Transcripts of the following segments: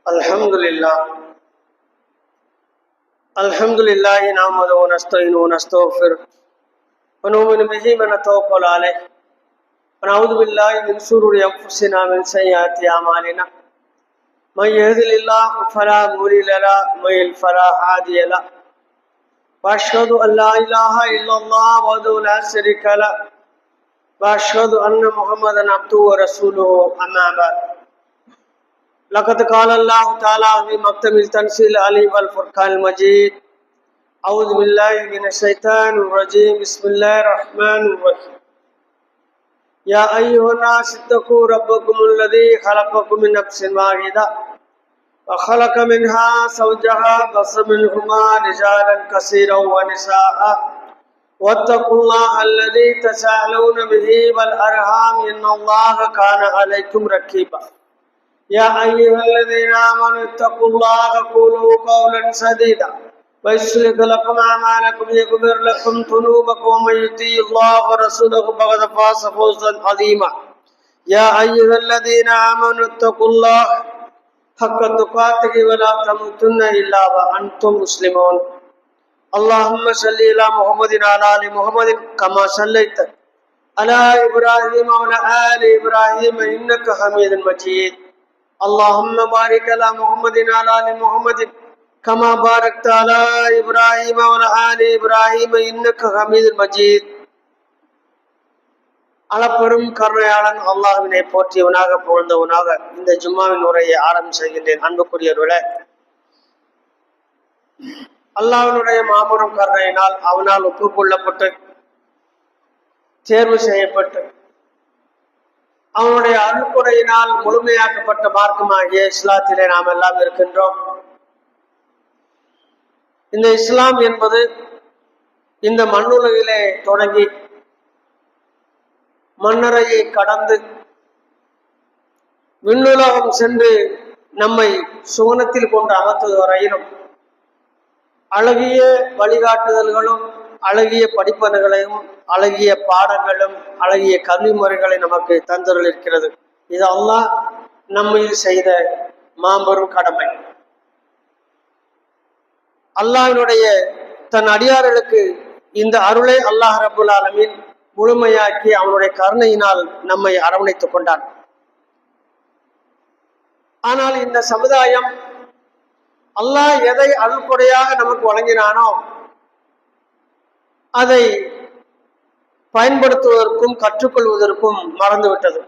الحمد لله نحمده ونستعينه ونستغفره ونؤمن به ونتوكل عليه ونعوذ بالله من شرور انفسنا ومن سيئات اعمالنا من يهده الله فلا مضل له ومن يضلل فلا هادي له واشهد ان لا اله الا الله وحده لا شريك له واشهد ان محمدا عبده ورسوله اما بعد لقد قال الله تعالى في مكتب التنزيل العلي والفرقان المجيد أعوذ بالله من الشيطان الرجيم بسم الله الرحمن الرحيم يا أيها الناس اتقوا ربكم الذي خلقكم من نفس واحدة وخلق منها زوجها وبث منهما رجالا كثيرا ونساء واتقوا الله الذي تساءلون به والأرحام إن الله كان عليكم رقيبا يا أيها الذين آمنوا اتقوا الله وقولوا قولا سديدا ويصلح لكم أعمالكم ويغفر لكم ذنوبكم ومن يطع الله ورسوله فقد فاز فوزا عظيما يا أيها الذين آمنوا اتقوا الله حق تقاته ولا تموتن إلا وأنتم مسلمون اللهم صل على محمد وعلى آل محمد كما صليت على إبراهيم وعلى آل إبراهيم إنك حميد مجيد اللهم بارك على محمد وعلى آل محمد كما باركت على إبراهيم وعلى آل إبراهيم إنك حميد مجيد அளப்பெரும் கருணையாளன் அல்லாஹ்வினை போற்றியவனாக புகழ்ந்தவனாக இந்த ஜும்மாவின் உரையை ஆரம்பம் செய்கின்றேன். அன்புக்குரியவர்களே, அல்லாஹ்வினுடைய மாபெரும் கருணையினால் அவனால் ஒப்புக்கொள்ளப்பட்டு தேர்வு செய்யப்பட்டு அவனுடைய அருள்குறையினால் முழுமையாக்கப்பட்ட மார்க்கமாகிய இஸ்லாத்திலே நாம் எல்லாம் இருக்கின்றோம். இந்த இஸ்லாம் என்பது இந்த மண்ணுலகிலே தொடங்கி மண்ணறையை கடந்து விண்ணுலகம் சென்று நம்மை சுவனத்தில் கொண்டு அமர்த்துவது வரையிலும் அழகிய வழிகாட்டுதல்களும் அழகிய படிப்பனைகளையும் அழகிய பாடங்களும் அழகிய கல்வி முறைகளை நமக்கு தந்தருள் இருக்கிறது. இது அல்லாஹ் நம்மீது செய்த மாபெரும் கடமை. அல்லாஹ்வினுடைய தன் அடியார்களுக்கு இந்த அருளை அல்லாஹ் ரப்புல் ஆலமீன் முழுமையாக்கி அவனுடைய கருணையினால் நம்மை அரவணைத்துக் கொண்டான். ஆனால் இந்த சமுதாயம் அல்லாஹ் எதை அருள்கொடையாக நமக்கு வழங்கினானோ அதை பயன்படுத்துவதற்கும் கற்றுக்கொள்வதற்கும் மறந்துவிட்டது.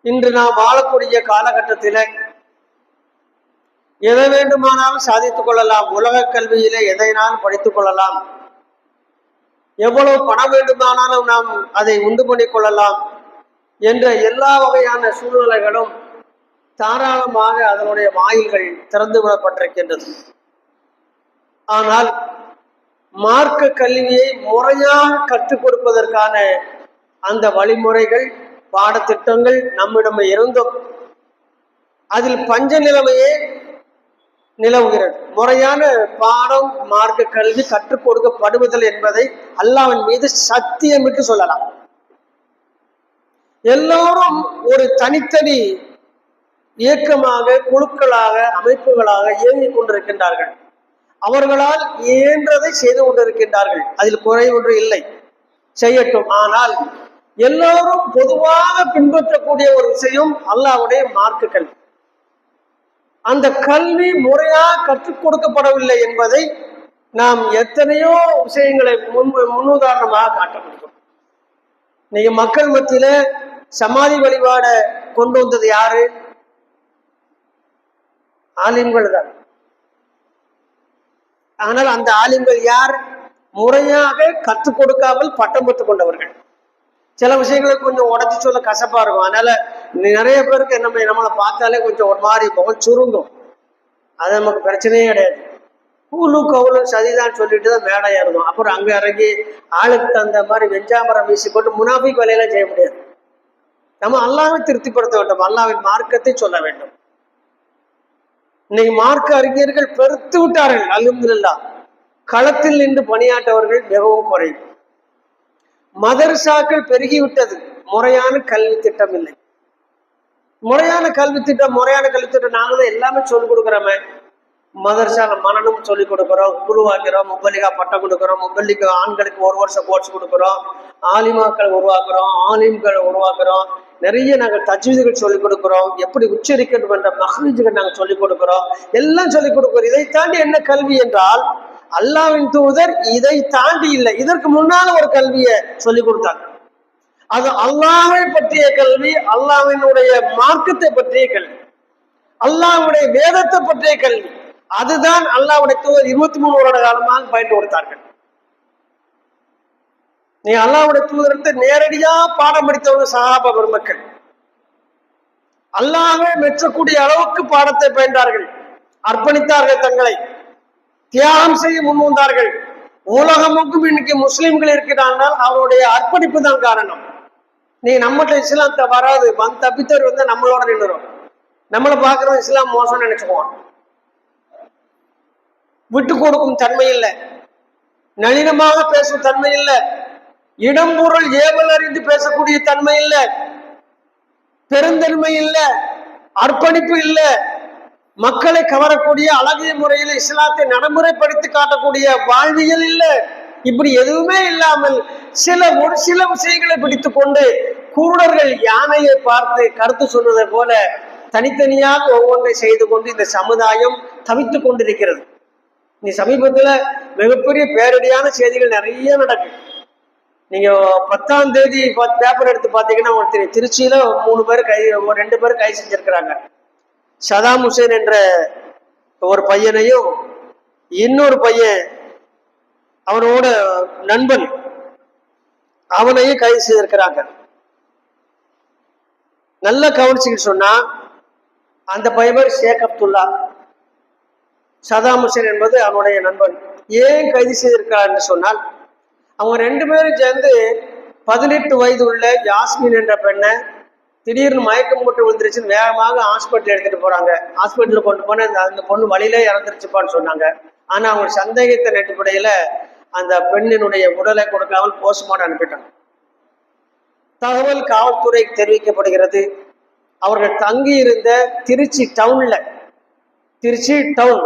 இன்று நாம் வாழக்கூடிய காலகட்டத்திலே எதை வேண்டுமானாலும் சாதித்துக் கொள்ளலாம். உலக கல்வியிலே எதைனாலும் படித்துக் கொள்ளலாம். எவ்வளவு பணம் வேண்டுமானாலும் நாம் அதை உண்டு பண்ணிக் கொள்ளலாம் என்ற எல்லா வகையான சூழ்நிலைகளும் தாராளமாக அதனுடைய வாயில்கள் திறந்து விடப்பட்டிருக்கின்றது. ஆனால் மார்க்க கல்வியை முறையாக கற்றுக் கொடுப்பதற்கான அந்த வழிமுறைகள் பாடத்திட்டங்கள் நம்மிடம் இருந்தும் அதில் பஞ்ச நிலைமையே நிலவுகிறது. முறையான பாடம் மார்க்க கல்வி கற்றுக் கொடுக்கப்படுவதில்லை என்பதை அல்லாஹ்வின் மீது சத்தியமிட்டு சொல்லலாம். எல்லோரும் ஒரு தனித்தனி இயக்கமாக, குழுக்களாக, அமைப்புகளாக இயங்கிக் கொண்டிருக்கின்றார்கள். அவர்களால் இயன்றதை செய்து கொண்டிருக்கின்றார்கள். அதில் குறை ஒன்று இல்லை, செய்யட்டும். ஆனால் எல்லோரும் பொதுவாக பின்பற்றக்கூடிய ஒரு விஷயம் அல்லாஹ்வுடைய மார்க்க கல்வி. அந்த கல்வி முறையாக கற்றுக் கொடுக்கப்படவில்லை என்பதை நாம் எத்தனையோ விஷயங்களை முன்னுதாரணமாக காட்ட முடியும். நீங்க மக்கள் மத்தியில சமாதி வழிபாட கொண்டு வந்தது யாரு? ஆலிம்கள் தான். ஆனால் அந்த ஆலிம்கள் யார்? முறையாக கற்றுக் கொடுக்காமல் பட்டம் பெற்றுக் கொண்டவர்கள். சில விஷயங்களை கொஞ்சம் உடச்சி சொல்ல கசப்பா இருக்கும். அதனால நிறைய பேருக்கு நம்மளை பார்த்தாலே கொஞ்சம் ஒரு மாதிரி முகம் சுருங்கும். அது நமக்கு பிரச்சனையே கிடையாது. கூலு கவுலும் சதிதான் சொல்லிட்டு தான் மேடை ஏறணும். அப்புறம் அங்க இறங்கி ஆளுக்கு தகுந்த மாதிரி வெஞ்சாமரம் வீசிக்கொண்டு முனாஃபிக் வேலையெல்லாம் செய்ய முடியாது. நம்ம அல்லாஹ்வை திருப்திப்படுத்த வேண்டும், அல்லாஹ்வின் மார்க்கத்தை சொல்ல வேண்டும். இன்னைக்கு மார்க்க அறிஞர்கள் பெருத்து விட்டார்கள். அல்ஹம்துலில்லாஹ். களத்தில் நின்று பணியாற்றவர்கள் மிகவும் குறைவு. மதரசாக்கள் பெருகிவிட்டது, முறையான கல்வி திட்டம் இல்லை. முறையான கல்வி திட்டம் நாங்களும் எல்லாமே சொல்லிக் கொடுக்குறோமே. மதரசால மனநம் சொல்லிக் கொடுக்குறோம், உருவாக்குறோம், முப்பல்லிகா பட்டம் கொடுக்குறோம், முப்பல்லிகா ஆண்களுக்கு 1 வருஷம் கோர்ஸ் கொடுக்குறோம், ஆலிமாக்கள் உருவாக்குறோம், ஆலிம்கள் உருவாக்குறோம், நிறைய நாங்கள் தஜ்வீதுகள் சொல்லிக் கொடுக்குறோம், எப்படி உச்சரிக்கணும் என்ற மஹ்ரஜுகள் நாங்கள் சொல்லிக் கொடுக்குறோம், எல்லாம் சொல்லிக் கொடுக்குறோம். இதை தாண்டி என்ன கல்வி என்றால் அல்லாஹ்வின் தூதர் இதை தாண்டி இல்லை, இதற்கு முன்னால ஒரு கல்வியை சொல்லிக் கொடுத்தாங்க. அது அல்லாஹ்வை பற்றிய கல்வி, அல்லாஹ்வினுடைய மார்க்கத்தை பற்றிய கல்வி, அல்லாஹ்வுடைய வேதத்தை பற்றிய கல்வி. அதுதான் அல்லாஹ்வுடைய தூதர் 23 வருட காலமாக பயந்து கொடுத்தார்கள். நீ அல்லாஹ்வுடைய தூதரத்தை நேரடியா பாடம் படித்தவங்க சஹாபா பெருமக்கள். அல்லாஹ்வை மெச்சக்கூடிய அளவுக்கு பாடத்தை பயின்றார்கள், அர்ப்பணித்தார்கள், தங்களை தியாகம் செய்ய முன் வந்தார்கள். உலகமுக்கும் இன்னைக்கு முஸ்லிம்கள் இருக்கிறார்கள், அவருடைய அர்ப்பணிப்பு தான் காரணம். நீ நம்மகிட்ட இஸ்லாத்தை வராது, தப்பித்தவர் வந்து நம்மளோட நின்றுரும். நம்மளை பார்க்கறது இஸ்லாம் மோசம் நினைச்சுக்குவோம். விட்டு கொடுக்கும் தன்மை இல்லை, நளினமாக பேசும் தன்மை இல்லை, இடம்பொருள் ஏவல் அறிந்து பேசக்கூடிய தன்மை இல்லை, பெருந்தன்மை இல்லை, அர்ப்பணிப்பு இல்லை, மக்களை கவரக்கூடிய அழகிய முறையில் இஸ்லாத்தை நடைமுறைப்படுத்தி காட்டக்கூடிய வாழ்வியல் இல்லை. இப்படி எதுவுமே இல்லாமல் ஒரு சில விஷயங்களை பிடித்துக் கொண்டு குருடர்கள் யானையை பார்த்து கருத்து சொன்னதை போல தனித்தனியாக ஒவ்வொன்றை செய்து கொண்டு இந்த சமுதாயம் தவித்துக் கொண்டிருக்கிறது. நீ சமீபத்துல மிகப்பெரிய பேரடியான செய்திகள் நிறைய நடக்கும். நீங்க 10ஆம் தேதி பேப்பர் எடுத்து பாத்தீங்கன்னா ஒருத்தர் திருச்சியில 2 பேர் கைது செஞ்சிருக்கிறாங்க. சதாம் ஹுசேன் என்ற ஒரு பையனையும் இன்னொரு பையன் அவனோட நண்பன் அவனையும் கைது செய்திருக்கிறாங்க. நல்ல கவனிச்சுக்கிட்டு சொன்னா அந்த பையன் ஷேக் அப்துல்லா, சதாம் ஹுசேன் என்பது அவனுடைய நண்பன். ஏன் கைது செய்திருக்கிறார் சொன்னால் அவங்க 2 பேரும் சேர்ந்து 18 வயது உள்ள யாஸ்மின் என்ற பெண்ணை திடீர்னு மயக்கம் போட்டு விழுந்துருச்சுன்னு வேகமாக ஹாஸ்பிட்டல் எடுத்துட்டு போறாங்க. ஹாஸ்பிட்டலுக்கு கொண்டு போன அந்த பொண்ணு வழியிலே இறந்துருச்சுப்பான்னு சொன்னாங்க. ஆனா அவங்க சந்தேகத்தின் அடிப்படையில அந்த பெண்ணினுடைய உடலை கொடுக்காமல் போஸ்ட்மார்ட்டம் அனுப்பிட்டாங்க. தகவல் காவல்துறைக்கு தெரிவிக்கப்படுகிறது. அவர்கள் தங்கி இருந்த திருச்சி டவுன்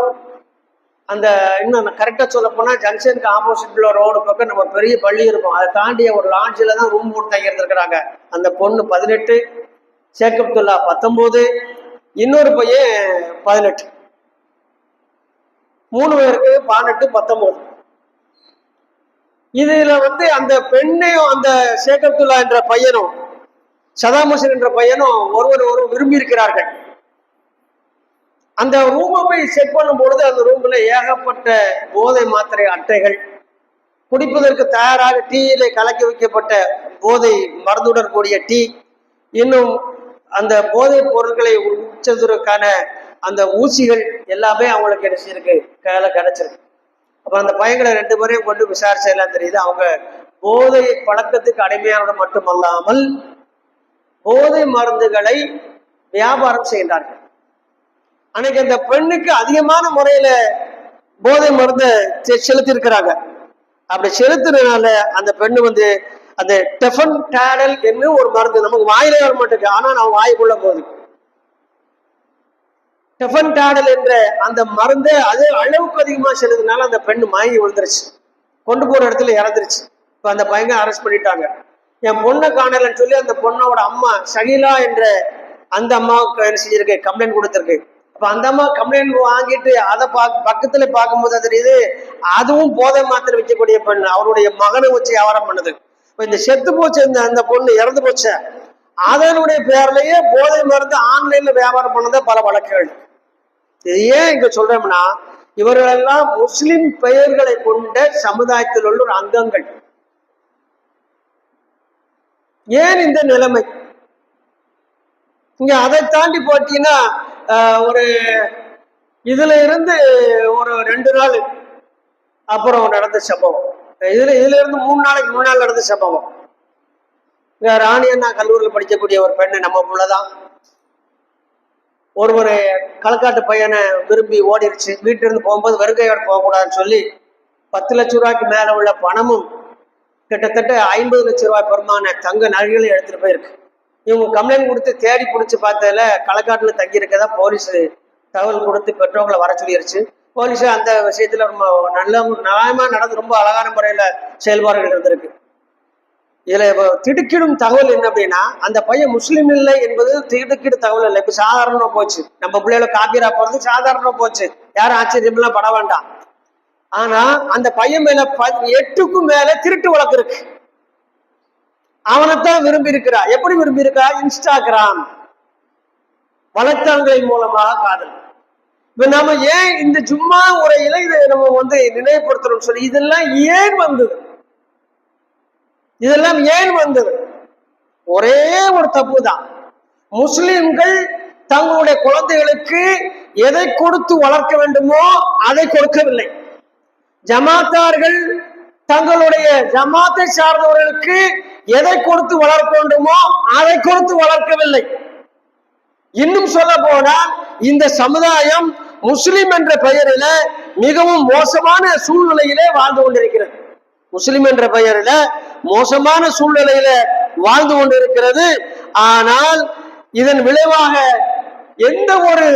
அந்த இன்னும் கரெக்டா சொல்ல போனா ஜங்ஷனுக்கு ஆப்போசிட்ல ரோடு பக்கம் நம்ம பெரிய பள்ளி இருக்கும், அதை தாண்டிய ஒரு லாட்ஜில தான் ரூம் போட்டு தங்கி இருந்திருக்கிறாங்க. அந்த பொண்ணு 18, ஷேக் அப்துல்லா 19, இன்னொரு பையன் 18, 3 பேருக்கு 18, 19. இதுல வந்து அந்த பெண்ணையும் அந்த ஷேக் அப்துல்லா என்ற பையனும் சதாம் ஹுசேன் என்ற பையனும் ஒருவர் விரும்பி இருக்கிறார்கள். அந்த ரூமை போய் செக் பண்ணும் பொழுது அந்த ரூம்ல ஏகப்பட்ட போதை மாத்திரை அட்டைகள், குடிப்பதற்கு தயாராக டீயிலே கலக்கி வைக்கப்பட்ட போதை மருந்துடன் கூடிய டீ, இன்னும் அந்த போதை பொருட்களை உச்சதற்கான அந்த ஊசிகள் எல்லாமே அவங்களுக்கு என்ன செய்யிருக்கு, கையில கிடைச்சிருக்கு. அப்புறம் அந்த பையங்களை 2 பேரையும் கொண்டு விசாரிச்செல்லாம் தெரியுது, அவங்க போதை பழக்கத்துக்கு அடிமையானது மட்டுமல்லாமல் போதை மருந்துகளை வியாபாரம் செய்கின்றார்கள். அன்னைக்கு அந்த பெண்ணுக்கு அதிகமான முறையில போதை மருந்தை செலுத்தி இருக்கிறாங்க. அப்படி செலுத்தினால அந்த பெண்ணு வந்து அந்த டெஃபன் டேடல் என்று ஒரு மருந்து நமக்கு வாயிலே வர மாட்டேங்குது, ஆனா நம்ம வாய்க்குள்ள போகுது. டெஃபன் டேடல் என்ற அந்த மருந்தை அது அளவுக்கு அதிகமா செலுத்தினால அந்த பெண்ணு மயங்கி விழுந்துருச்சு, கொண்டு போற இடத்துல இறந்துருச்சு. இப்ப அந்த பையங்க அரெஸ்ட் பண்ணிட்டாங்க. என் பொண்ணை காணலன்னு சொல்லி அந்த பொண்ணோட அம்மா ஷகிலா என்ற அந்த அம்மாவுக்கு என்ன செஞ்சிருக்கு, கம்ப்ளைண்ட் கொடுத்துருக்கு. அப்ப அந்த அம்மா கம்ப்ளைண்ட் வாங்கிட்டு அதை பக்கத்துல பார்க்கும்போது தெரியுது அதுவும் போதை மாத்திரை வைக்கக்கூடிய பெண், அவருடைய மகனை வச்சு வியாபாரம் பண்ணுது. இப்ப இந்த செத்து போச்சு அந்த பொண்ணு இறந்து போச்சு, அதனுடைய பேர்லயே போதை மருந்து ஆன்லைன்ல வியாபாரம் பண்ணத பல வழக்குகள். இது ஏன் இங்க சொல்றோம்னா இவர்கள் எல்லாம் முஸ்லிம் பெயர்களை கொண்ட சமுதாயத்தில் உள்ள ஒரு அங்கங்கள். ஏன் இந்த நிலைமை? இங்க அதை தாண்டி போட்டீங்கன்னா ஒரு இதுல இருந்து ஒரு 2 நாள் அப்புறம் நடந்த சம்பவம், இதுல இருந்து 3 நாளைக்கு முன்னாள் நடந்த சம்பவம். இங்க ராணி அண்ணா கல்லூரியில் படிக்கக்கூடிய ஒரு பெண்ணு நம்ம புள்ளதான், ஒரு களக்காட்டு பையனை விரும்பி ஓடிருச்சு. வீட்டில இருந்து போகும்போது வருகையோட போகக்கூடாதுன்னு சொல்லி 10 லட்சம் ரூபாய்க்கு மேல உள்ள பணமும் கிட்டத்தட்ட 50 லட்சம் ரூபாய் பெருமான தங்க நகைகளையும் எடுத்துட்டு போயிருக்கு. இவங்க கம்ப்ளைண்ட் கொடுத்து தேடி பிடிச்சி பார்த்ததுல களக்காட்டுல தங்கி இருக்கதா போலீஸ் தகவல் கொடுத்து பெற்றோர்களை வர சொல்லிருச்சு. போலீஸ் அந்த விஷயத்துல ரொம்ப நல்ல நியாயமா நடந்து ரொம்ப அழகான முறையில செயல்பாடுகள் இருந்திருக்கு. இதுல திடுக்கிடும் தகவல் என்ன அப்படின்னா, அந்த பையன் முஸ்லீம் இல்லை என்பது திடுக்கிடும் தகவல் இல்லை. இப்ப சாதாரணமா போச்சு, நம்ம பிள்ளைகளை காப்பீரா போறது சாதாரணமா போச்சு, யாரும் ஆச்சரியம் எல்லாம் பட வேண்டாம். ஆனா அந்த பையன் மேல 8க்கும் மேல திருட்டு வழக்கு இருக்கு. அவனைத்தான் விரும்பி இருக்கிறா. எப்படி விரும்பி இருக்கா? இன்ஸ்டாகிராம் வலைத்தளங்களின் மூலமாக காதல். இப்ப நாம ஏன் இந்த ஜும்மா உரையில இதை நம்ம நினைவுபடுத்தணும்னு சொல்லி, இதெல்லாம் ஏன் வந்தது? இதெல்லாம் ஏன் வந்தது? ஒரே ஒரு தப்பு தான். முஸ்லிம்கள் தங்களுடைய குழந்தைகளுக்கு எதை கொடுத்து வளர்க்க வேண்டுமோ அதை கொடுக்கவில்லை. ஜமாத்தார்கள் தங்களுடைய ஜமாத்தை சார்ந்தவர்களுக்கு எதை கொடுத்து வளர்க்க வேண்டுமோ அதை கொடுத்து வளர்க்கவில்லை. இன்னும் சொல்ல போனால் இந்த சமுதாயம் முஸ்லிம் என்ற பெயரில மிகவும் மோசமான சூழ்நிலையிலே வாழ்ந்து கொண்டிருக்கிறது. முஸ்லிம் என்ற பெயரில மோசமான சூழ்நிலையில வாழ்ந்து கொண்டிருக்கிறது. ஆனால் இதன் விளைவாக எந்த ஒரு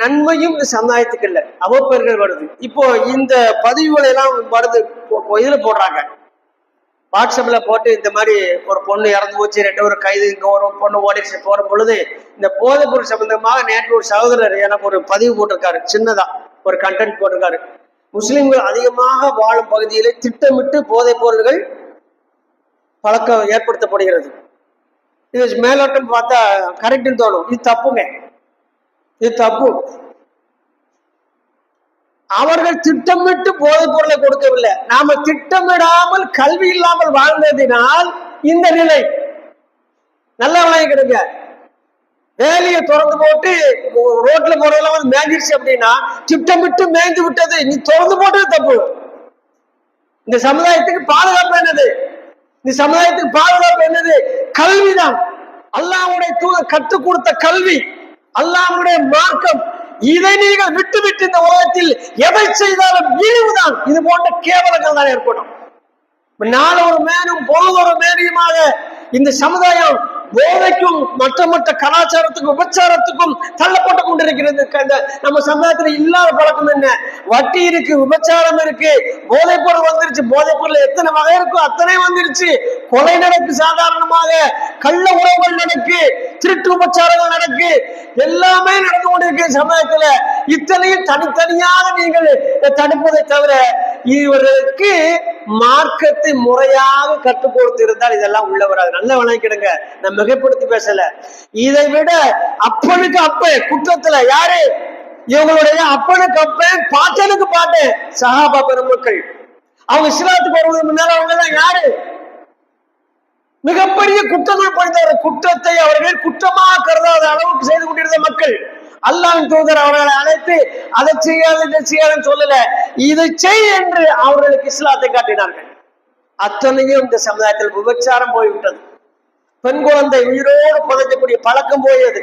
நன்மையும் இந்த சமுதாயத்துக்கு இல்லை, அவப்பெயர்கள் வருது. இப்போ இந்த பதிவுகளை எல்லாம் வருது, இதுல போடுறாங்க, வாட்ஸ்அப்ல போட்டு இந்த மாதிரி ஒரு பொண்ணு இறந்து போச்சு, 2 ஒரு கைது, இங்க ஒரு பொண்ணு ஓடிச்சு போற பொழுது இந்த போதைப் பொருள் சம்பந்தமாக நேற்று ஒரு சகோதரர் எனக்கு ஒரு பதிவு போட்டிருக்காரு, சின்னதா ஒரு கண்டென்ட் போட்டிருக்காரு. முஸ்லிம்கள் அதிகமாக வாழும் பகுதியிலே திட்டமிட்டு போதைப் பொருள்கள் பழக்கம் ஏற்படுத்தப்படுகிறது. இது மேலோட்டம் பார்த்தா கரெக்டுன்னு தோணும், இது தப்புங்க, இது தப்பு. அவர்கள் திட்டமிட்டு போதைப் பொருளை கொடுக்கவில்லை. நாம திட்டமிடாமல் கல்வி இல்லாமல் வாழ்ந்ததினால் இந்த நிலை. நல்லா விளங்கிடுங்க. வேலையை திறந்து போட்டு ரோட்ல போறதெல்லாம் மேய்ஞ்சிருச்சு அப்படின்னா திட்டமிட்டு மேய்ந்து விட்டது, நீ திறந்து போட்டது தப்பு. இந்த சமுதாயத்துக்கு பாதுகாப்பு என்னது? இந்த சமுதாயத்துக்கு பாதுகாப்பு என்னது? கல்விதான். அல்லாஹ்வுடைய தூதர் கற்றுக் கொடுத்த கல்வி, அல்லாஹ்வுடைய மார்க்கம். இதை நீங்கள் விட்டு விட்டு இந்த உலகத்தில் எதை செய்தாலும் இழிவுதான். இது போன்ற கேவலங்கள் தான் ஏற்படும். நாளொரு மேனும் பொழுதொரு மேனியுமாக இந்த சமுதாயம் போதைக்கும் மற்ற கலாச்சாரத்துக்கும் விபச்சாரத்துக்கும் தள்ளப்பட்டு கொண்டிருக்கிறது. நம்ம சமுதாயத்துல இல்லாத பழக்கம் என்ன? வட்டி இருக்கு, விபச்சாரம் இருக்கு, போதைப் பொருள் வந்துருச்சு. போதைப் பொருள் எத்தனை வகை இருக்கோ அத்தனை வந்துருச்சு. கொலை நடக்கு, சாதாரணமாக கள்ள உறவுகள் நடக்கு, திருட்டு விபச்சாரங்கள் நடக்கு, எல்லாமே நடந்து கொண்டிருக்க சமுதாயத்துல. இத்தனையும் தனித்தனியாக நீங்கள் தடுப்பதை தவிர இவர்களுக்கு மார்க்கத்தை முறையாக கற்றுக் கொடுத்து இருந்தால் இதெல்லாம் உள்ள வராது. நல்ல வணக்கிடுங்க, நம்ம மிகைப்படுத்தி பேசல. இதை விட அப்பனுக்கு அப்ப குற்றத்துல யாரு? இவங்களுடைய அப்பனுக்கு அப்பன், பாட்டனுக்கு பாட்டேன் சஹாபா பெருமக்கள். அவங்க இஸ்லாத்துக்கு வருவதற்கு முன்னால அவங்க எல்லாம் யாரு? மிகப்பெரிய குற்றங்கள் புரிந்தவர். குற்றத்தை அவர்கள் குற்றமாக கருதாத அளவுக்கு செய்து கொண்டிருந்த மக்கள். அல்லாஹ்வின் தூதர் அவர்களை அழைத்து அதை செய்யாது இதை செய்யாதுன்னு சொல்லல, இதை செய் என்று அவர்களுக்கு இஸ்லாத்தை காட்டினார்கள். அத்தனையும் இந்த சமுதாயத்தில் விபச்சாரம் போய்விட்டது. பெண் குழந்தை உயிரோடு புதைக்கக்கூடிய பழக்கம் போயது,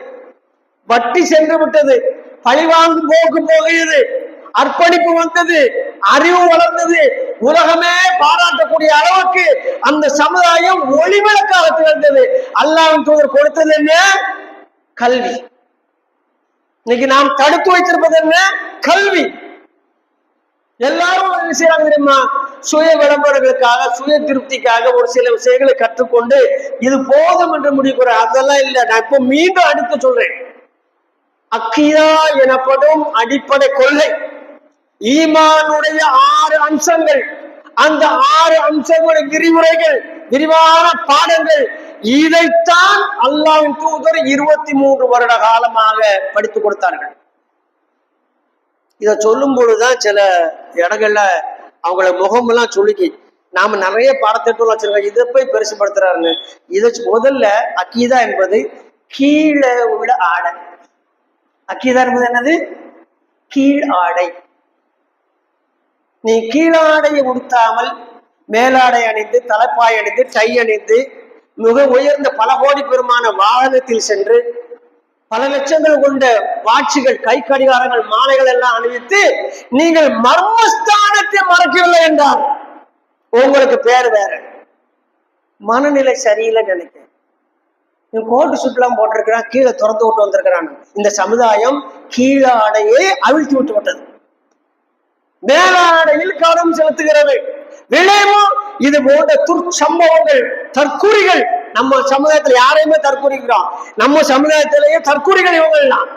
வட்டி சென்று விட்டது, பழிவாங்கும் போக்கு போகியது, அர்ப்பணிப்பு வந்தது, அறிவு வளர்ந்தது, உலகமே பாராட்டக்கூடிய அளவுக்கு அந்த சமுதாயம் ஒளிவிளக்காக திகழ்ந்தது. அல்லாஹ்வின் தூதர் கொடுத்தது என்ன? கல்வி. இன்னைக்கு நாம் தடுத்து வைத்திருப்பது என்ன? கல்வி. எல்லாரும் என்ன செய்யறாங்க தெரியுமா? சுய விளம்பரங்களுக்காக, சுய திருப்திக்காக ஒரு சில விஷயங்களை கற்றுக்கொண்டு இது போதும் என்று முடிவுற. அதெல்லாம் இல்லை. நான் இப்ப மீண்டும் அடுத்து சொல்றேன். அக்கீதா எனப்படும் அடிப்படை கொள்கை, ஈமானுடைய 6 அம்சங்கள், அந்த 6 அம்சங்களுடைய விரிவுரைகள், விரிவான பாடங்கள், இதைத்தான் அல்லாஹ்வின் தூதர் 23 வருட காலமாக படித்துக் கொடுத்தார்கள். இதை சொல்லும் பொழுதுதான் சில இடங்கள்ல அவங்கள முகமெல்லாம் சுளுக்கி, நாம நிறைய பாடத்திட்டம் வச்சிருக்கோம், இதை போய் பெருசுபடுத்துறாருன்னு. இதை முதல்ல அக்கீதா என்பது கீழே உள்ள ஆடை. அக்கீதா என்பது என்னது? கீழ் ஆடை. நீ கீழாடையை உடுத்தாமல் மேலாடை அணிந்து, தலைப்பாய் அணிந்து, டை அணிந்து, மிக உயர்ந்த பல கோடி பெருமான வாகனத்தில் சென்று பல லட்சங்கள் கொண்ட வாட்சிகள், கை கடிகாரங்கள், மாலைகள் எல்லாம் அணிவித்து நீங்கள் மர்மஸ்தானத்தை மறக்கவில்லை என்றால் உங்களுக்கு பேர் வேற. மனநிலை சரியில்லை நினைக்க. கோட்டு சுட்டுலாம் போட்டிருக்கிறான், கீழே திறந்து விட்டு வந்திருக்கிறான். இந்த சமுதாயம் கீழ ஆடையை அவிழ்த்து விட்டு விட்டது, மேல ஆடையில் கவனம் செலுத்துகிறது. விளைவும் இது போன்ற துர்ச்சம்பவங்கள், தற்கூறிகள். நம்ம சமுதாயத்துல யாரையுமே தற்கூறிக்கிறோம், நம்ம சமுதாயத்திலேயே தற்கூறிகள் இவங்கள்லாம்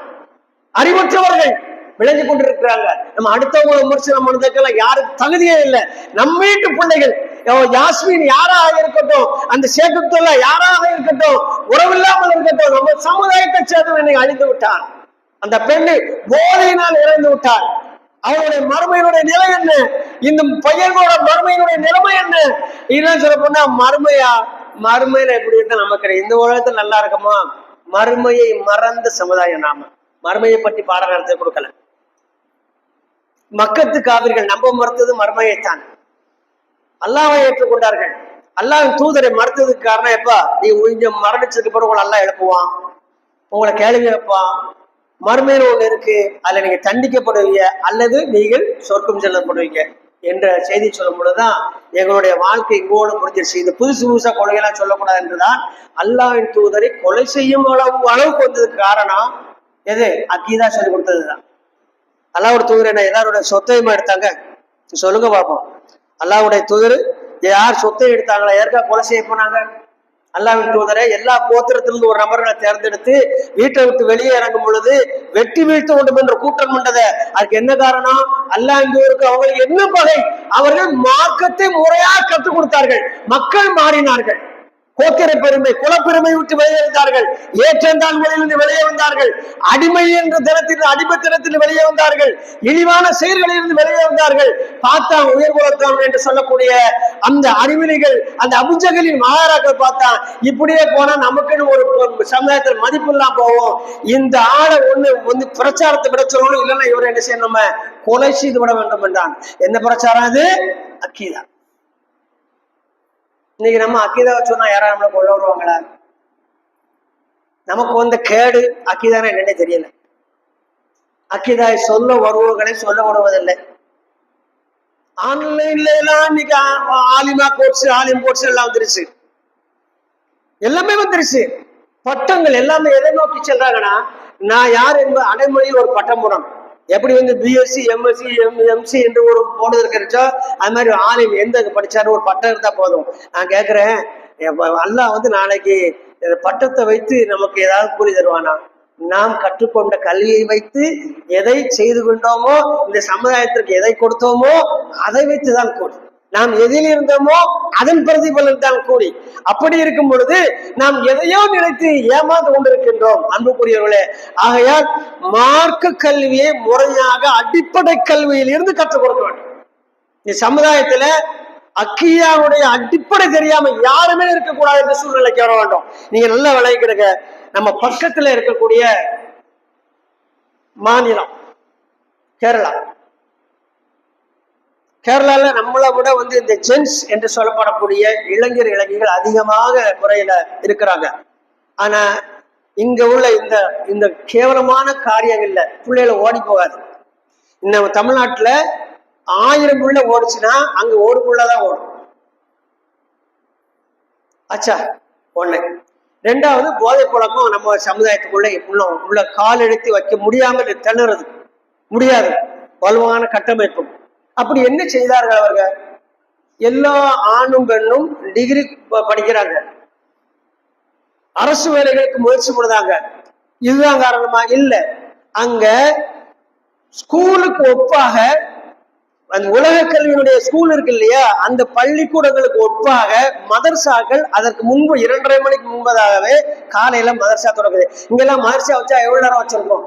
அறிவற்றவர்கள் விளைஞ்சு கொண்டிருக்கிறாங்க. நம்ம அடுத்தவங்க விமர்சனம் பண்ணதுக்கெல்லாம் யாருக்கு தகுதியே இல்லை. நம்ம வீட்டு பிள்ளைகள் யாஸ்மின் யாராக இருக்கட்டும், அந்த சேகத்துள்ள யாராக இருக்கட்டும், உறவில்லாமல் இருக்கட்டும், நம்ம சமுதாயத்தை சேர்ந்து அழிந்து விட்டான். அந்த பெண்ணு போதையினால் இறந்து விட்டாள். அவனுடைய மறுமையினுடைய நிலை என்ன, இந்த பையனோட மறுமையினுடைய நிலைமை என்ன? இதெல்லாம் சொல்ல போனா மறுமையில எப்படி இருந்தா நமக்கு இந்த உலகத்துல நல்லா இருக்குமா? மறுமையை மறந்த சமுதாயம் நாம. மறுமையை பற்றி பாடம் நடத்த கொடுக்கல. மக்கத்து காவிர்கள் நம்ப மறுத்தது மறுமையைத்தான். அல்லாஹ்வை ஏற்றுக்கொண்டார்கள். அல்லாஹ்வின் தூதரை மறுத்ததுக்கு காரணம் எப்ப? நீ கொஞ்சம் மரணிச்சதுக்கு பிறகு உங்களை அல்லாஹ் எழுப்புவான், உங்களை கேள்வி வைப்பான். மறுமையில ஒண்ணு இருக்கு, அதுல நீங்க தண்டிக்கப்படுவீங்க அல்லது நீங்கள் சொர்க்கம் செல்லப்படுவீங்க என்ற செய்தி சொல்லும் பொழுதுதான் எங்களுடைய வாழ்க்கை இங்கோடு முடிஞ்சிருச்சு. இந்த புதுசா கொலையெல்லாம் சொல்லக்கூடாது என்றுதான் அல்லாஹ்வின் தூதரை கொலை செய்யும் அளவுக்கு வந்ததுக்கு காரணம் எது? அக்கீதா சொல்லி கொடுத்ததுதான். அல்லாஹ்வுடைய தூதர் என்ன எல்லாருடைய சொத்தையுமா எடுத்தாங்க? சொல்லுங்க பார்ப்போம். அல்லாஹ்வுடைய தூதர் யார் சொத்தை எடுத்தாங்களா? யாருக்கா கொலை செய்ய போனாங்க? அல்லாஹ்வின் தூதரை எல்லா கோத்திரத்திலிருந்து ஒரு நபர்களை தேர்ந்தெடுத்து வீட்டை விட்டு வெளியே இறங்கும் பொழுது வெட்டி வீழ்த்த வேண்டும் என்ற கூட்டம் கொண்டத. அதுக்கு என்ன காரணம்? அல்லாஹ்வின் தூதருக்கு அவங்களுக்கு என்ன பகை? அவர்கள் மார்க்கத்தை முறையாக கற்றுக் கொடுத்தார்கள், மக்கள் மாறினார்கள். கோத்திர பெருமை, குலப்பெருமை விட்டு வெளியே வந்தார்கள், ஏற்றந்தாழ்மையிலிருந்து வெளியே வந்தார்கள், அடிமை என்ற தினத்தில் அடிமைத்தனத்தில் வெளியே வந்தார்கள், இழிவான செயல்களிலிருந்து வெளியே வந்தார்கள். பார்த்தா உயர்குலத்தான் என்று சொல்லக்கூடிய அந்த அறிவிலிகள், அந்த அபுஜகலின் மகாராக்கள் பார்த்தா இப்படியே போனா நமக்குன்னு ஒரு சமுதாயத்தில் மதிப்பு இல்லாம போவோம். இந்த ஆளை ஒண்ணு பிரச்சாரத்தை விட சொல்லணும், இல்லைன்னா இவரை என்ன செய்யணும், நம்ம கொலை செய்து விட வேண்டும் என்றான். என்ன பிரச்சாரம் அது? அக்கீதா. இன்னைக்கு நம்ம அக்கீதாவை சொன்னா யாராவது நம்மளை கொள்ள வருவாங்களா? நமக்கு வந்த கேடு அக்கீதான என்னன்னே தெரியல. அக்கீதாவை சொல்ல வருவர்களை சொல்ல விடுவதில்லை. ஆன்லைன்ல எல்லாம் இன்னைக்கு ஆலிமா கோர்ஸ், ஆலிம் கோர்ஸ் எல்லாம் வந்துருச்சு, எல்லாமே வந்துருச்சு. பட்டங்கள் எல்லாமே எதை நோக்கி செல்றாங்கன்னா, நான் யார் என்பது அடைமொழியில் ஒரு பட்டம் போடணும். எப்படி பிஎஸ்சி, எம்எஸ்சி, எம்சி என்று ஒரு போடுறது இருக்கிறச்சோ அது மாதிரி ஆலிம் எந்த படிச்சாரு ஒரு பட்டம் இருந்தா போதும். நான் கேட்கிறேன், அல்லாஹ் நாளைக்கு பட்டத்தை வைத்து நமக்கு ஏதாவது கூலி தருவானா? நாம் கற்றுக்கொண்ட கல்வியை வைத்து எதை செய்து கொண்டோமோ, இந்த சமுதாயத்திற்கு எதை கொடுத்தோமோ அதை வைத்துதான் கூலி. நாம் எதில் இருந்தோமோ அதன் பிரதிபலன் தான் கூலி. அப்படி இருக்கும் பொழுது நாம் எதையோ நினைத்து ஏமாந்து கொண்டிருக்கின்றோம் அன்புக்குரியவர்களே. ஆகையால் மார்க்க கல்வியை முறையாக அடிப்படை கல்வியில் இருந்து கற்றுக் கொடுக்க வேண்டும். இந்த சமுதாயத்துல அக்கீதாவுடைய அடிப்படை தெரியாம யாருமே இருக்கக்கூடாது என்ற சூழ்நிலைக்கு வர வேண்டும். நீங்க நல்லா விளைவிக்கிறங்க. நம்ம பக்கத்துல இருக்கக்கூடிய மாநிலம் கேரளா. கேரளால நம்மளை விட இந்த ஜென்ஸ் என்று சொல்லப்படக்கூடிய இளைஞர் இளைஞர்கள் அதிகமாக முறையில இருக்கிறாங்க. ஆனா இங்க உள்ள இந்த கேவலமான காரியங்கள்ல பிள்ளைகளை ஓடி போகாது. இந்த தமிழ்நாட்டுல 1000 புள்ள ஓடுச்சுன்னா அங்க ஒரு புள்ளதான் ஓடும். ஆச்சா, ஒண்ணு. ரெண்டாவது, போதை பழக்கம் நம்ம சமுதாயத்துக்குள்ள உள்ள கால் எடுத்து வைக்க முடியாமல் திணறது முடியாது, வலுவான கட்டமைப்பு. அப்படி என்ன செய்தார்கள் அவர்கள்? எல்லா ஆணும் பெண்ணும் டிகிரி படிக்கிறாங்க, அரசு வேலைகளுக்கு முயற்சி பண்ணுறாங்க. இதுதான் காரணமா? இல்லை. அங்க ஸ்கூலுக்கு ஒப்பாக அந்த உலக கல்வியினுடைய ஸ்கூல் இருக்கு இல்லையா, அந்த பள்ளிக்கூடங்களுக்கு ஒப்பாக மதர்சாக்கள் அதற்கு முன்பு 2:30 மணிக்கு முன்பதாகவே காலையில மதர்சா தொடங்குது. இங்கெல்லாம் மதர்சா வச்சா எவ்வளவு நேரம் வச்சிருக்கோம்?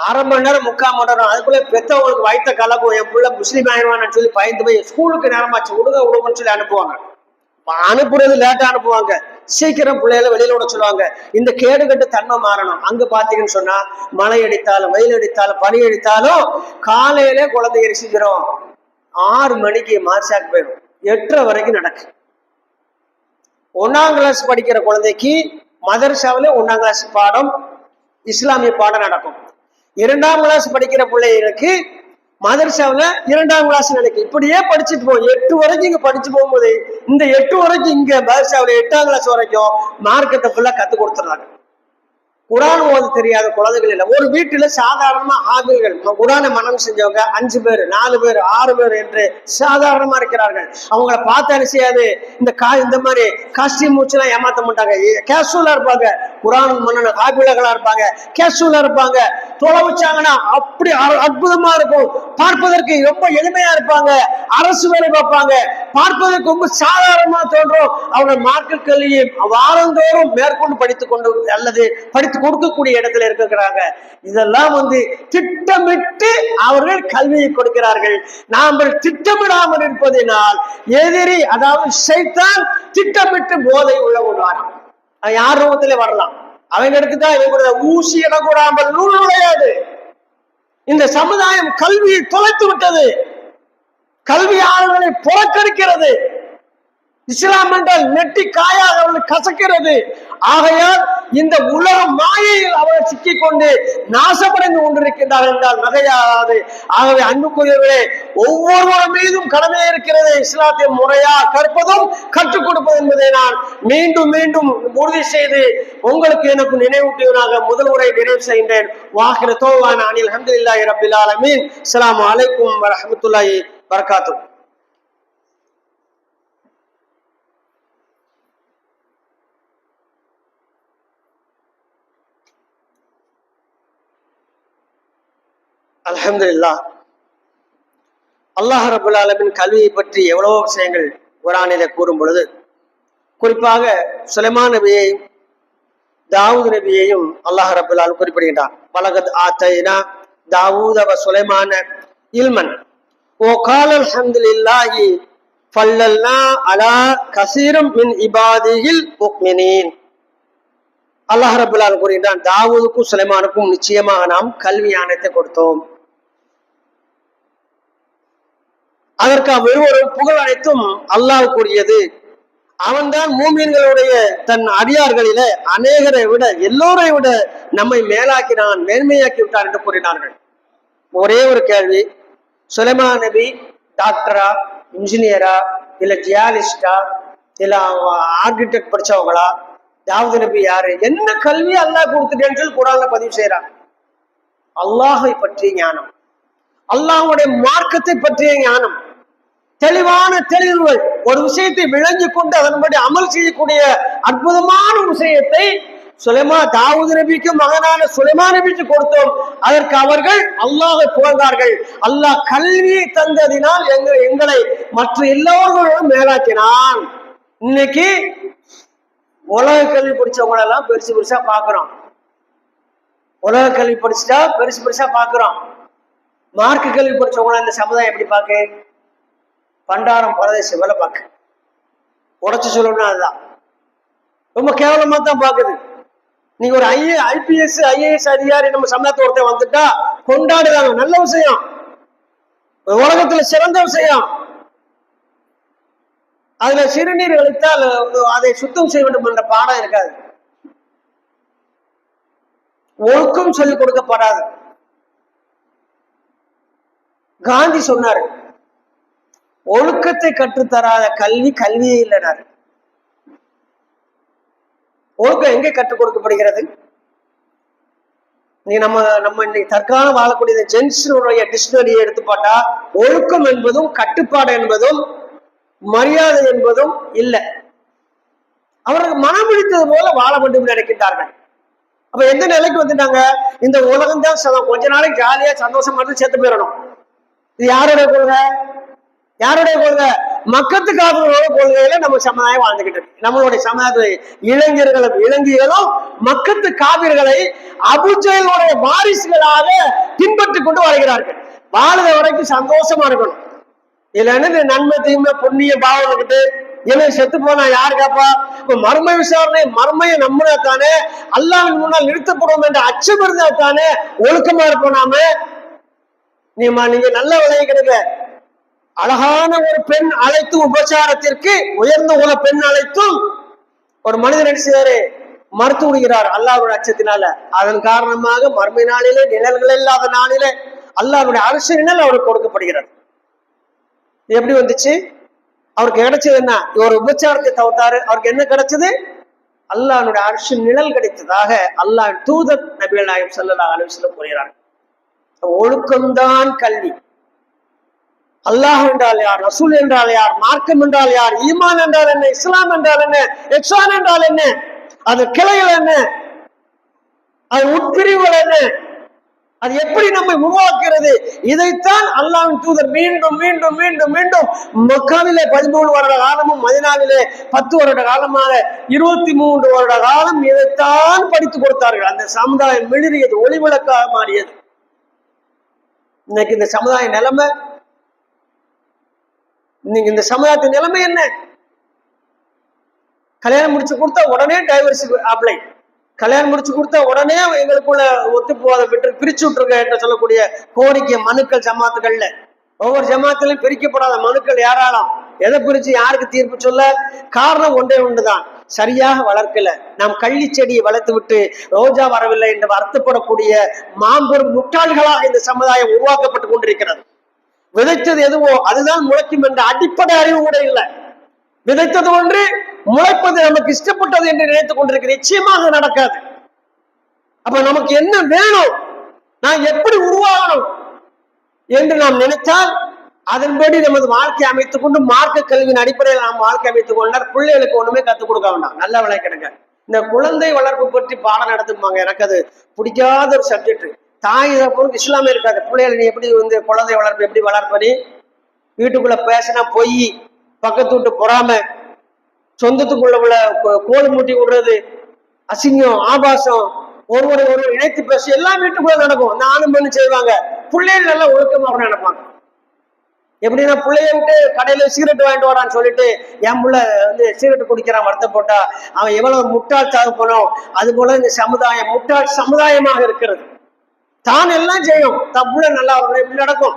1/2 மணி நேரம், 3/4 மணி நேரம். அதுக்குள்ள பெத்தவங்களுக்கு வயிற்ற கலக்கும், என் பிள்ளை முஸ்லீம் ஆயிடுவான்னு சொல்லி பயந்து போய் ஸ்கூலுக்கு நேரமாச்சு விடுங்கன்னு சொல்லி அனுப்புவாங்க. அனுப்புறது லேட்டா அனுப்புவாங்க, சீக்கிரம் பிள்ளைகளை வெளியில விட சொல்லுவாங்க. இந்த கேடுகட்டு தன்மை மாறணும். அங்க பாத்தீங்கன்னு சொன்னா மழை அடித்தாலும் வெயில் அடித்தாலும் பனி அடித்தாலும் காலையில குழந்தைங்க செஞ்சிடும். 6 மணிக்கு மார்ச்சாக்கு போயிடும், 8:30 வரைக்கும் நடக்கு. 1ஆம் கிளாஸ் படிக்கிற குழந்தைக்கு மதரசாவில 1ஆம் கிளாஸ் பாடம், இஸ்லாமிய பாடம் நடக்கும். 2ஆம் கிளாஸ் படிக்கிற பிள்ளைகளுக்கு மதரசாவில் 2ஆம் கிளாஸ் நினைக்க இப்படியே படிச்சுட்டு போவோம். 8 வரைக்கும் இங்க படிச்சு போகும்போது இந்த 8 வரைக்கும் இங்க மதரசாவில் 8ஆம் கிளாஸ் வரைக்கும் மார்க்கத்தை ஃபுல்லா கத்து கொடுத்துறாங்க. குரான் ஓத தெரியாத குழந்தைகள் இல்லை. ஒரு வீட்டுல சாதாரணமா ஆபில்கள் குரானை மனம் செஞ்சவங்க 5 பேர் 4 பேர் 6 பேர் என்று சாதாரணமா இருக்கிறார்கள். அவங்கள பார்த்து என்ன செய்யாது, இந்த மாதிரி காஸ்டியூம் மூச்சுலாம் ஏமாத்த மாட்டாங்க. கேஷுவலா இருப்பாங்க. குரான் மன்னன் ஆபிலகளா இருப்பாங்க, கேஷுவலா இருப்பாங்க. தொலை வச்சாங்கன்னா அப்படி அற்புதமா இருக்கும். பார்ப்பதற்கு ரொம்ப எளிமையா இருப்பாங்க. அரசு வேலை பார்ப்பாங்க. பார்ப்பதற்கு ரொம்ப சாதாரணமா தோன்றும். அவங்க மார்க்க கல்வியை வாரந்தோறும் மேற்கொண்டு படித்துக் கொண்டு அல்லது படித்து கொடுக்கக்கூடிய இடத்துல இருக்கிறாங்க. இதெல்லாம் திட்டமிட்டு அவர்கள் கல்வியை கொடுக்கிறார்கள். நாம் திட்டமிடாமல் இருப்பதனால் எதிரி, அதாவது சைத்தான் திட்டமிட்டு போதை உள்ள விடுவாராம். யார் ரூபத்திலே வரலாம். அவங்க எடுத்துதான் ஊசி இடக்கூடாமல் நூல் நுழையாது. இந்த சமுதாயம் கல்வியை தொலைத்து விட்டது. கல்வியாளர்களை புறக்கணிக்கிறது. இஸ்லாம் என்றால் நெட்டி காயாக அவர்கள் கசக்கிறது. ஆகையால் இந்த உலக மாயையில் அவர்கள் சிக்கிக்கொண்டு நாசமடைந்து கொண்டிருக்கின்றார்கள் என்றால் மிகையாகாது. ஆகவே அன்புக்குரியவர்களே, ஒவ்வொருவர் மீதும் கடமை இருக்கிறது. இஸ்லாத்தை முறையா கற்பதும் கற்றுக் கொடுப்பது என்பதை நான் மீண்டும் மீண்டும் உறுதி செய்து உங்களுக்கு எனக்கு நினைவூட்டுவதாக முதல் உரை நிறைவு செய்கின்றேன். வாஹிர தௌவானா அனில் அல்ஹம்துலில்லாஹி ரப்பில் ஆலமீன். அஸ்ஸலாமு அலைக்கும் வரஹ்மத்துல்லாஹி வபரகாத்துஹு. அல்ஹம்துலில்லாஹ். அல்லாஹ் ரப்பல் ஆலமீன் கல்வியை பற்றி எவ்வளவோ விஷயங்கள் குர்ஆனிலே கூறும் பொழுது, குறிப்பாக சுலைமான் நபியையும் தாவூத் நபியையும் அல்லாஹ் ரப்பல் ஆலமீன் குறிப்பிடுகின்றான். வலகத் ஆதைனா தாவூத வ சுலைமான இல்மன் வ கால அல்ஹம்துலில்லாஹி ஃபல்லல்னா அலா கஸீரும் மின் இபாதிஹில் முஃமினீன். அல்லாஹ் ரப்பல் ஆலமீன் கூறுகின்றான், தாவூதுக்கும் சுலைமானுக்கும் நிச்சயமாக நாம் கல்வி ஞானத்தை கொடுத்தோம். அதற்கு அவ்விருவரும் புகழ் அனைத்தும் அல்லாஹ்வுக்குரியது. அவன்தான் மூமின்களுடைய தன் அடியார்களில அநேகரை விட எல்லோரை விட நம்மை மேலாக்கினான், மேன்மையாக்கி விட்டான் என்று கூறினார்கள். ஒரே ஒரு கேள்வி, சுலைமான் நபி டாக்டரா, இன்ஜினியரா, இல்ல ஜியாலிஸ்டா, இல்ல ஆர்கிடெக்ட் படிச்சவங்களா? தாவூத் நபி யாரு? என்ன கல்வி அல்லாஹ் கொடுத்துட்டேன்னு சொல்லி குர்ஆன்ல பதிவு செய்யறான். அல்லாஹை பற்றிய ஞானம், அல்லாஹ்வுடைய மார்க்கத்தை பற்றிய ஞானம், தெளிவான தெளிவுகள், ஒரு விஷயத்தை விளங்கி கொண்டு அதன்படி அமல் செய்யக்கூடிய அற்புதமான விஷயத்தை தாவூத் நபிக்கு மகனான சுலைமான் நபிக்கு கொடுத்தோம். அதற்கு அவர்கள் அல்லாஹை புகழ்ந்தார்கள். அல்லாஹ் கல்வியை தந்ததினால் எங்களை மற்ற எல்லோர்களும் மேலாக்கினான். இன்னைக்கு உலக கல்வி படிச்சவங்க எல்லாம் பெருசு பெருசா பாக்குறோம். உலக கல்வி படிச்சுட்டா பெருசு பெருசா பாக்குறோம். மார்க்க கல்வி படிச்சவங்கள இந்த சமுதாயம் எப்படி பாக்கு? பண்டாரம் பரதேச வேலை பாக்கு. உடச்சு சொல்லணும்னா அதுதான் ரொம்ப கேவலமா தான் பாக்குது. நீங்க ஒரு ஐபிஎஸ் ஐஏஎஸ் அதிகாரி நம்ம சமுதாயத்தை ஒருத்தர் வந்துட்டா கொண்டாடுறாங்க. நல்ல விஷயம், உலகத்துல சிறந்த விஷயம். அதுல சிறுநீர் கழித்தால் அதை சுத்தம் செய்ய வேண்டும் என்ற பாடம் இருக்காது. ஒழுக்கம் சொல்லிக் கொடுக்கப்படாது. காந்தி சொன்னாரு, ஒழுக்கத்தை கற்றுத்தராத கல்வி கல்வியே இல்லைனாரு. ஒழுக்கம் எங்கே கற்றுக் கொடுக்கப்படுகிறது? நீ நம்ம இன்னைக்கு தற்கால வாழக்கூடிய ஜென்ஸுடைய டிக்ஷனரியை எடுத்து பார்த்தா ஒழுக்கம் என்பதும் கட்டுப்பாடு என்பதும் மரியாதை என்பதும் இல்லை. அவருக்கு மனம் பிடித்தது போல வாழ வேண்டும் நினைக்கின்றார்கள். அப்ப எந்த நிலைக்கு வந்துட்டாங்க? இந்த உலகம் தான் கொஞ்ச நாளைக்கு ஜாலியா சந்தோஷமா இருந்து செத்து போயிடணும். இது யாருடைய கொள்கை? யாருடைய கொள்கை? மக்கத்துக்காரர்களோட கொள்கையில நம்ம சமுதாயம் வாழ்ந்துகிட்டு இருக்கு. நம்மளுடைய சமுதாய இளைஞர்களும் மக்கத்து காவிர்களை அபூஜஹலுடைய வாரிசுகளாக பின்பற்றி கொண்டு வருகிறார்கள். வாழுத வரைக்கும் சந்தோஷமா இருக்கணும். இல்லைன்னு நன்மை தீமை புண்ணிய பாவம் இருக்கிட்டு என்ன செத்து போனா யாரு கேப்பா? இப்ப மர்ம விசாரணை மர்மையை நம்பினா தானே, அல்லாஹ்வின் முன்னால் நிறுத்தப்படும் என்ற அச்சம் இருந்தா தானே ஒழுக்கமா இருப்போம் நாம. நீங்க நல்ல விலையை கிடைக்க அழகான ஒரு பெண் அழைத்து உபச்சாரத்திற்கு உயர்ந்த உல பெண் அழைத்தும் ஒரு மனிதன் நினைச்சாரு மறுத்து விடுகிறார் அல்லாஹ்வுடைய அச்சத்தினால. அதன் காரணமாக மர்மை நாளிலே நிழல்கள் இல்லாத நாளிலே அல்லாஹ்வுடைய அரசு நிழல் அவருக்கு கொடுக்கப்படுகிறது. எப்படி வந்துச்சு? அவருக்கு கிடைச்சது என்ன? இவர் உபச்சாரத்தை தவிர்த்தாரு, அவருக்கு என்ன கிடைச்சது? அல்லாஹ்வுடைய அரசு நிழல் கிடைத்ததாக அல்லாஹ் தூதர் நபிகள் நாயகம் ஸல்லல்லாஹு அலைஹி வஸல்லம் கூறுகிறார். ஒழுக்கம்தான் கல்வி. அல்லாஹ் என்றால் யார், ரசூல் என்றால் யார், மார்க்கம் என்றால் யார், ஈமான் என்றால் என்ன, இஸ்லாம் என்றால் என்ன, இஹ்சான் என்றால் என்ன, அது கிளைகள் என்ன, அது உட்பிரிவுகள் என்ன, அது எப்படி நம்மை உருவாக்குகிறது, இதைத்தான் அல்லாஹ்வின் தூதர் மீண்டும் மீண்டும் மீண்டும் மீண்டும் மக்காவிலே 13 வருட காலமும் மதீனாவிலே 10 வருட காலமாக 23 வருட காலம் இதைத்தான் படித்து கொடுத்தார்கள். அந்த சமுதாயம் மிளிரியது, ஒளிவிளக்காக மாறியது. இன்னைக்கு இந்த சமுதாய நிலைமை, இன்னைக்கு இந்த சமுதாயத்தின் நிலைமை என்ன? கல்யாணம் முடிச்சு கொடுத்தா உடனே டைவர்ஸ் அப்ளை, கல்யாணம் முடிச்சு கொடுத்தா உடனே எங்களுக்குள்ள ஒத்து போகாத விட்டு பிரிச்சு விட்டுருக்க என்று சொல்லக்கூடிய கோரிக்கை மனுக்கள் ஜமாத்துகள்ல, ஒவ்வொரு ஜமாத்திலும் பிரிக்கப்படாத மனுக்கள் ஏராளம். எதை பிரிச்சு யாருக்கு தீர்ப்பு சொல்ல? காரணம் ஒன்றே ஒன்றுதான், சரியாக வளர்க்கல. நாம் கள்ளி செடியை வளர்த்து விட்டு ரோஜா வரவில்லை என்று வருத்தப்படக்கூடிய மாபெரும் முட்டாள்களாக இந்த சமுதாயம் உருவாக்கப்பட்டு கொண்டிருக்கிறது. விதைத்தது எதுவோ அதுதான் முளைக்கும் என்ற அடிப்படை அறிவு கூட இல்லை. விதைத்தது ஒன்று, முளைப்பது நமக்கு இஷ்டப்பட்டது என்று நினைத்துக் கொண்டிருக்கிற, நிச்சயமாக நடக்காது. அப்ப நமக்கு என்ன வேணும், நான் எப்படி உருவாகணும் என்று நாம் நினைத்தால் அதன்படி நமது வாழ்க்கை அமைத்துக் கொண்டு மார்க்க கல்வியின் அடிப்படையில் நாம் வாழ்க்கை அமைத்துக் கொண்டால் பிள்ளைகளுக்கு ஒண்ணுமே கற்றுக் கொடுக்க வேண்டாம். நல்ல விலை கிடைக்க. இந்த குழந்தை வளர்ப்பு பற்றி பாடம் நடத்துப்பாங்க, எனக்கு அது பிடிக்காத ஒரு சப்ஜெக்ட். தாய் தகப்பனுக்கு இஸ்லாமே இருக்காது. பிள்ளைகளை நீ எப்படி குழந்தை வளர்ப்பு எப்படி வளர்ப்பனி? வீட்டுக்குள்ள பேசினா பொய், பக்கத்து விட்டு பொறாம, சொந்தத்துக்குள்ள கோல் மூட்டி விடுறது, அசிங்கம், ஆபாசம், ஒருவரை இணைத்து பேசி எல்லாம் வீட்டுக்குள்ள நடக்கும். இந்த ஆணும் பெண்ணு செய்வாங்க. பிள்ளைகள் நல்லா ஒழுக்கமாக நினைப்பாங்க. எப்படின்னா பிள்ளைய விட்டு கடையில சிகரெட் வாங்கிட்டு வரான்னு சொல்லிட்டு என் பிள்ளை சிகரெட் குடிக்கிறான் வருத்தப்பட்டா அவன் எவ்வளவு முட்டாள் தகப்பனோ, அது போல இந்த சமுதாயம் முட்டாள் சமுதாயமாக இருக்கிறது. தான் எல்லாம் செய்யும், தப்புல நல்லா இப்படி நடக்கும்.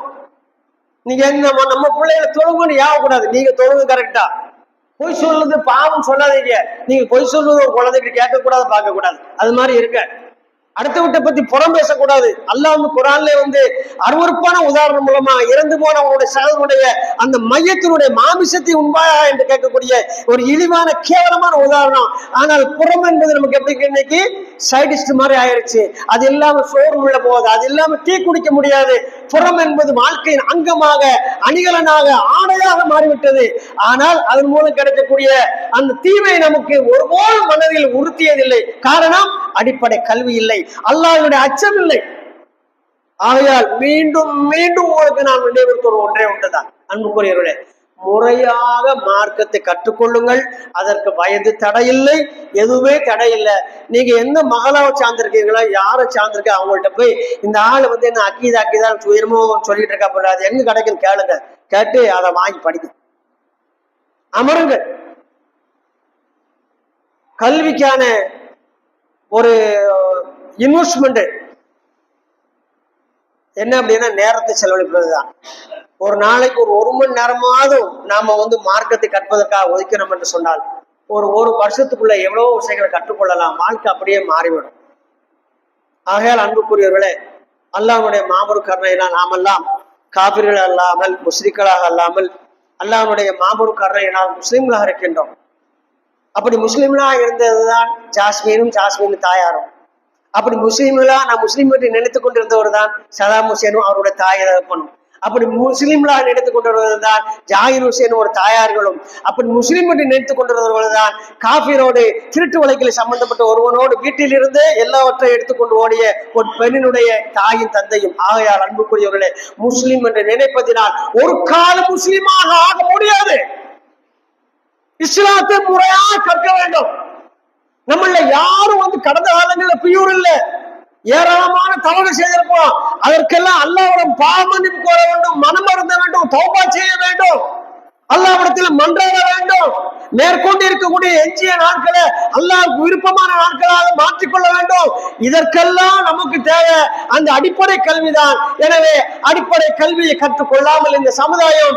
நீங்க நம்ம பிள்ளைகளை தொழுகுன்னு யாவக்கூடாது. நீங்க தொழுகு கரெக்டா, பொய் சொல்றது பாவம் சொல்லாதீங்க. நீங்க பொய் சொல்றது ஒரு குழந்தைக்கு கேட்கக்கூடாது, பார்க்க கூடாது. அது மாதிரி இருக்க. அடுத்த விட்ட பத்தி புறம் பேசக்கூடாது. அல்லாஹ் குர்ஆன்ல அருவருப்பான உதாரணம் மூலமா இறந்து போன அவனுடைய சகோதரனுடைய அந்த மையத்தினுடைய மாமிசத்தை உண்பாயா என்று கேட்கக்கூடிய ஒரு இழிவான கேவலமான உதாரணம். ஆனால் புறம் என்பது நமக்கு எப்படி இன்னைக்கு சைடிஸ்ட் மாதிரி ஆயிடுச்சு. அது இல்லாம சோறு உள்ள போகுது, அது இல்லாம டீ குடிக்க முடியாது. புறம் என்பது வாழ்க்கையின் அங்கமாக, அணிகலனாக, ஆடையாக மாறிவிட்டது. ஆனால் அதன் மூலம் கிடைக்கக்கூடிய அந்த தீமை நமக்கு ஒருபோதும் மனதில் உறுத்தியதில்லை. காரணம், அடிப்படை கல்வி இல்லை, அல்லாஹ்வுடைய அச்சம் இல்லை. ஆகையால் மீண்டும் மீண்டும் உங்களுக்கு நான் நினைவுறுத்துவது ஒன்றே ஒன்றுதான், அன்புக்குரியவர்களே, முறையாக மார்க்கத்தை கற்றுக்கொள்ளுங்கள். அதற்கு வயது தடையில்லை, எதுவுமே தடையில்லை. நீங்க எந்த மகளாவை சார்ந்திருக்கீங்களோ, யாரை சார்ந்திருக்க அவங்கள்ட்ட போய் இந்த ஆள் என்ன அக்கீதான் சுயமோ சொல்லிட்டு இருக்கா போல, அது எங்க கிடைக்குன்னு கேளுங்க. கேட்டு அதை வாங்கி படிக்க அமருங்கள். கல்விக்கான ஒரு இன்வெஸ்ட்மெண்ட் என்ன அப்படின்னா நேரத்தை செலவழிப்பதுதான். ஒரு நாளைக்கு ஒரு மணி நேரமாவது நாம மார்க்கத்தை கற்பதற்காக ஒதுக்கணும் என்று சொன்னால் ஒரு வருஷத்துக்குள்ள எவ்வளவோ விஷயங்களை கற்றுக்கொள்ளலாம். வாழ்க்கை அப்படியே மாறிவிடும். ஆகையால் அன்புக்குரியவர்களே, அல்லாஹ்வுடைய மாபெரும் கருணையினால் நாமெல்லாம் காபிர்கள் அல்லாமல், முஸ்லிம்களாக அல்லாமல், அல்லாஹ்வுடைய மாபெரும் கருணையினால் முஸ்லிம்களாக இருக்கின்றோம். அப்படி முஸ்லிம்களா இருந்ததுதான் ஜாஸ்மீனும் தாயாரும். அப்படி முஸ்லீம்களா நான் முஸ்லீம் என்று நினைத்துக் கொண்டிருந்தவர் தான் சதாம் ஹுசேனும் அவருடைய தாய் தகப்பனும். அப்படி முஸ்லீம்களாக நினைத்துக் கொண்டிருந்தது தான் ஜாகிர் ஹுசேன் ஒரு தாயார்களும். அப்படி முஸ்லீம் என்று நினைத்துக் கொண்டிருந்தவர்கள் தான் காஃபிரோடு திருட்டு வழக்கில் சம்பந்தப்பட்ட ஒருவனோடு வீட்டில் இருந்து எல்லாவற்றையும் எடுத்துக்கொண்டு ஓடிய ஒரு பெண்ணினுடைய தாயின் தந்தையும். ஆகையால் அன்புக்குரியவர்களே, முஸ்லீம் என்று நினைப்பதினால் ஒரு காலம் முஸ்லீமாக ஆக முடியாது. இஸ்லாத்தை முறையாக கற்க வேண்டும். நம்மள யாரும் கடந்த காலங்களில் பியூர் இல்ல, ஏராளமான தவறு செய்திருப்போம். அதற்கெல்லாம் அல்லாஹ்விடம் பாவ மன்னிப்பு கோர வேண்டும், மனம் அருந்த வேண்டும், தௌபா செய்ய வேண்டும். அல்லாஹ்விடத்தில் மன்றாட வேண்டும். மேற்கொண்டு இருக்கக்கூடிய எஞ்சிய நாட்களை அல்லாஹ்வுக்கு விருப்பமான நாட்களாக மாற்றிக்கொள்ள வேண்டும். இதற்கெல்லாம் நமக்கு தேவை அந்த அடிப்படை கல்விதான். எனவே அடிப்படை கல்வியை கற்றுக்கொள்ளாமல் இந்த சமுதாயம்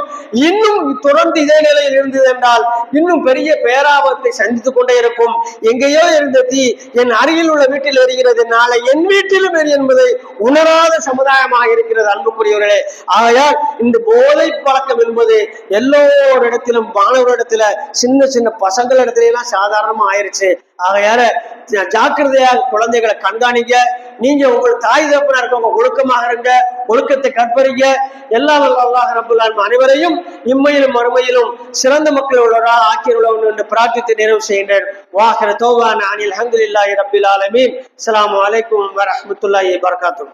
இன்னும் தொடர்ந்து இதே நிலையில் இருந்தது என்றால் இன்னும் பெரிய பேராபத்தை சந்தித்துக் கொண்டே இருக்கும். எங்கேயோ இருந்த தீ என் அருகில் உள்ள வீட்டில் எரிகிறது, நாளை என் வீட்டிலும் எரி என்பதை உணராத சமுதாயமாக இருக்கிறது அன்புக்குரியவர்களே. ஆகையால் இந்த போதை பழக்கம் என்பது எல்லோரிடத்திலும், மாணவரிடத்துல, சின்ன சின்ன பசங்கள் இடத்துல எல்லாம் சாதாரணமா ஆயிருச்சு. ஆகையால ஜாக்கிரதையாக குழந்தைகளை கண்காணிங்க. நீங்க உங்கள் தாய் தகப்பனா இருக்கவங்க ஒழுக்கமாக இருங்க, ஒழுக்கத்தை கற்பறிங்க. எல்லாம் அல்லாஹ் ரப்பல் ஆலமீன் அனைவரையும் இம்மையிலும் மறுமையிலும் சிறந்த மக்கள் உள்ளவராக ஆக்கியுள்ளவன் என்று பிரார்த்தித்து நிறைவு செய்கின்றேன். வாஹிர தௌபானா அனில் ஹம்துலில்லாஹி ரப்பில் ஆலமீன். அஸ்ஸலாமு அலைக்கும் வரஹ்மத்துல்லாஹி வபரகாத்துஹு.